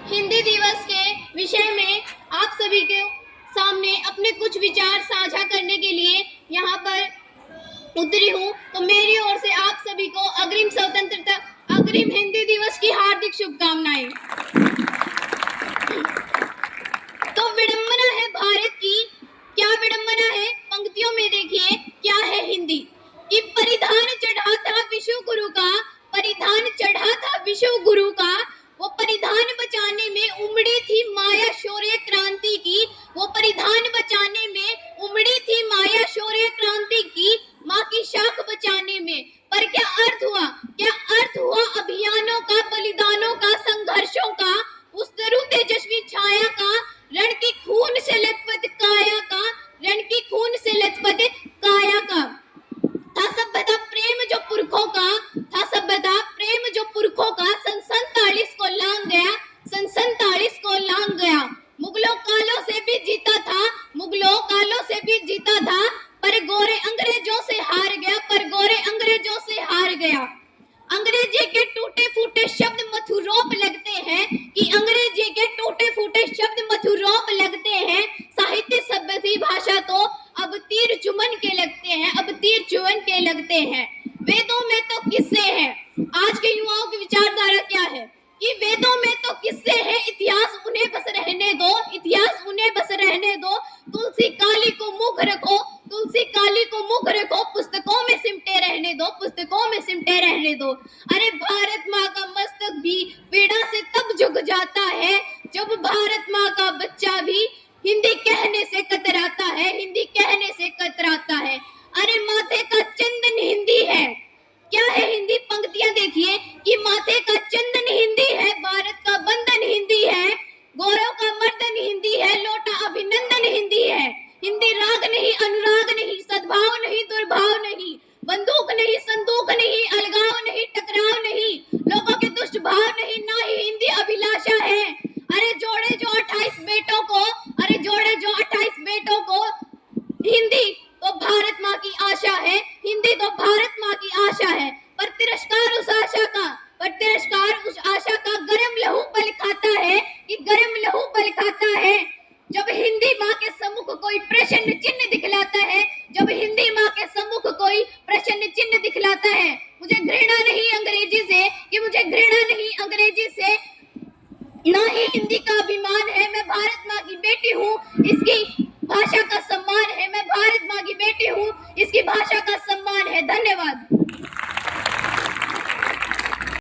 हिंदी दिवस के विषय में आप सभी के सामने अपने कुछ विचार साझा करने के लिए यहाँ पर उतरी हूँ। तो मेरी ओर से आप सभी को अग्रिम हिंदी दिवस की हार्दिक शुभकामनाएं। तो विडंबना है भारत की, क्या विडंबना है, पंक्तियों में देखिए क्या है हिंदी कि परिधान चढ़ा था विश्व गुरु का, परिधान चढ़ा था विश्व गुरु का, वो परिधान बचाने में उमड़ी थी माया शौर्य क्रांति की, वो परिधान बचाने में उमड़ी थी माया शौर्य क्रांति की, माँ की शाख बचाने में। पर क्या अर्थ हुआ, क्या अर्थ हुआ अभियानों का, बलिदानों का, संघर्षों का, उस तरु तेजस्वी छाया का, रण की खून से लथपथ काया का, रण की खून से लथपथ काया का। था सभ्यता प्रेम जो पुरखों का, था सभ्यता प्रेम जो पुरखों का, सन 47 को लांग गया, सन 47 को लांग गया। मुगलों कालों से भी जीता था, मुगलों कालों से भी जीता था, पर गोरे अंग्रेजों से हार गया, पर गोरे अंग्रेजों से हार गया। अंग्रेजी के टूटे फूटे शब्द मधुरोप लगते हैं कि अंग्रेजी के टूटे फूटे शब्द मधुरोप लगते हैं, साहित्य सभ्यता भाषा तो अब तीर चुमन के लगते हैं, अब तीर चुमन के लगते हैं। वेदों में तो किस्से हैं, आज के युवाओं की विचारधारा क्या है कि वेदों में तो किस्से हैं, इतिहास उन्हें बस रहने दो, इतिहास उन्हें बस रहने दो। तुलसी काली को मुख रखो, तुलसी काली को मुख रखो, पुस्तकों में सिमटे रहने दो, पुस्तकों में सिमटे रहने दो। अरे भारत माँ का मस्तक भी पीड़ा से तब झुक जाता है जब भारत माँ का बच्चा भी हिंदी कहने से कतराता है, हिंदी कहने से कतराता है। अरे माथे का चंदन हिंदी है, क्या है हिंदी, पंक्तियां देखिए कि माथे का चंदन हिंदी है, भारत का बंधन हिंदी है, गौरव का मर्दन हिंदी है, लोटा अभिनंदन हिंदी है। हिंदी राग नहीं, अनुराग नहीं, सद्भाव नहीं, दुर्भाव नहीं, बंदूक नहीं, संदूक नहीं, अलगाव नहीं, टकराव नहीं, लोगों के दुष्ट भाव नहीं, ना ही हिंदी अभिलाषा है। अरे जोड़े जो 28 बेटों को, अरे जोड़े जो 28 बेटों को, हिंदी तो भारत माँ की आशा है, हिंदी तो भारत माँ की आशा है। पर तिरस्कार उस आशा का, पर तिरस्कार उस आशा का गरम लहू बल खाता है कि गरम लहू बल खाता है। जब हिंदी माँ के सम्मुख कोई प्रश्न चिन्ह दिखलाता है, जब हिंदी माँ के सम्मुख कोई प्रश्न चिन्ह दिखलाता है, मुझे घृणा नहीं अंग्रेजी से, कि मुझे घृणा नहीं अंग्रेजी से, ना ही हिंदी का अभिमान है। मैं भारत माँ की बेटी हूँ, इसकी भाषा का सम्मान है, मैं भारत माँ की बेटी हूँ, इसकी भाषा का सम्मान है। धन्यवाद।